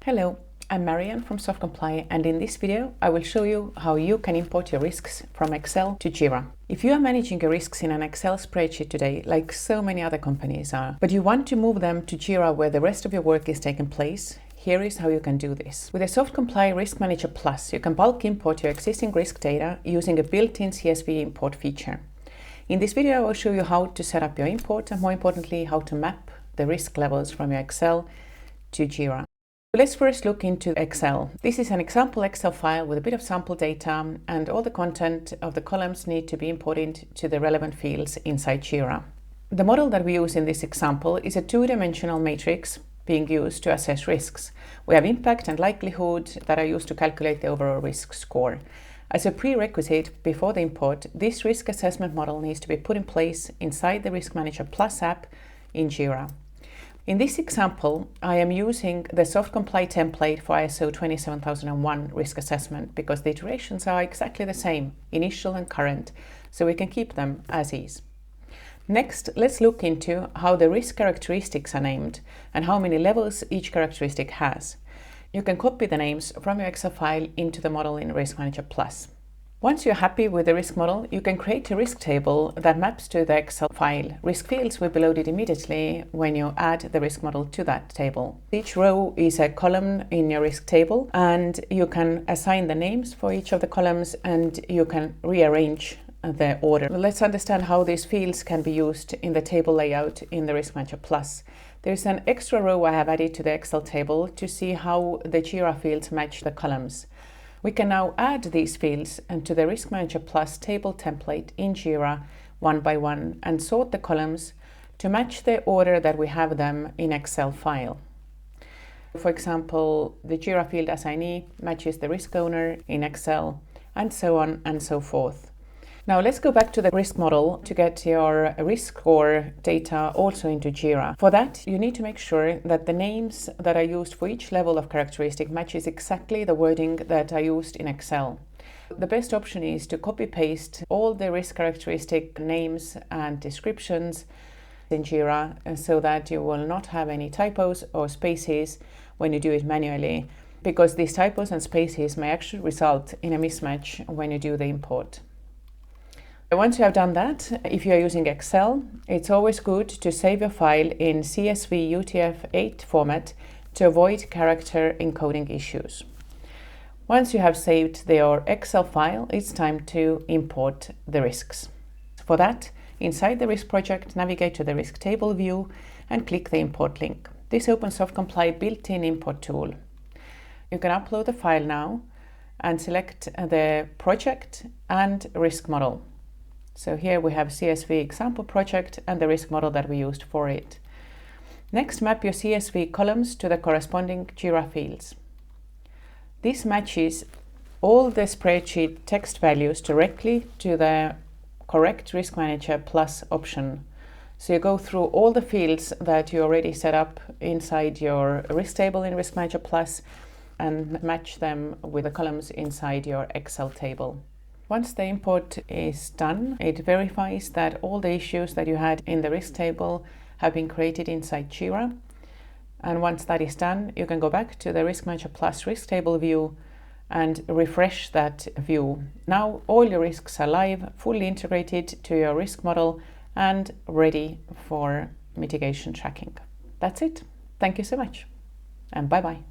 Hello, I'm Marion from SoftComply, and in this video I will show you how you can import your risks from Excel to Jira. If you are managing your risks in an Excel spreadsheet today, like so many other companies are, but you want to move them to Jira where the rest of your work is taking place, here is how you can do this. With a SoftComply Risk Manager Plus, you can bulk import your existing risk data using a built-in CSV import feature. In this video I will show you how to set up your import and, more importantly, how to map the risk levels from your Excel to Jira. Let's first look into Excel. This is an example Excel file with a bit of sample data, and all the content of the columns need to be imported to the relevant fields inside Jira. The model that we use in this example is a two-dimensional matrix being used to assess risks. We have impact and likelihood that are used to calculate the overall risk score. As a prerequisite before the import, this risk assessment model needs to be put in place inside the Risk Manager Plus app in Jira. In this example, I am using the SoftComply template for ISO 27001 risk assessment because the iterations are exactly the same, initial and current, so we can keep them as is. Next, let's look into how the risk characteristics are named and how many levels each characteristic has. You can copy the names from your Excel file into the model in Risk Manager Plus. Once you're happy with the risk model, you can create a risk table that maps to the Excel file. Risk fields will be loaded immediately when you add the risk model to that table. Each row is a column in your risk table, and you can assign the names for each of the columns, and you can rearrange the order. Let's understand how these fields can be used in the table layout in the Risk Manager Plus. There's an extra row I have added to the Excel table to see how the Jira fields match the columns. We can now add these fields into the Risk Manager Plus table template in Jira one by one and sort the columns to match the order that we have them in Excel file. For example, the Jira field assignee matches the risk owner in Excel, and so on and so forth. Now let's go back to the risk model to get your risk score data also into Jira. For that, you need to make sure that the names that are used for each level of characteristic matches exactly the wording that are used in Excel. The best option is to copy-paste all the risk characteristic names and descriptions in Jira so that you will not have any typos or spaces when you do it manually, because these typos and spaces may actually result in a mismatch when you do the import. Once you have done that, if you are using Excel, it's always good to save your file in CSV UTF-8 format to avoid character encoding issues. Once you have saved your Excel file, it's time to import the risks. For that, inside the risk project, navigate to the risk table view and click the import link. This opens SoftComply built-in import tool. You can upload the file now and select the project and risk model. So here we have CSV example project and the risk model that we used for it. Next, map your CSV columns to the corresponding Jira fields. This matches all the spreadsheet text values directly to the correct Risk Manager Plus option. So you go through all the fields that you already set up inside your risk table in Risk Manager Plus and match them with the columns inside your Excel table. Once the import is done, it verifies that all the issues that you had in the risk table have been created inside Jira. And once that is done, you can go back to the Risk Manager Plus risk table view and refresh that view. Now all your risks are live, fully integrated to your risk model and ready for mitigation tracking. That's it. Thank you so much, and bye-bye.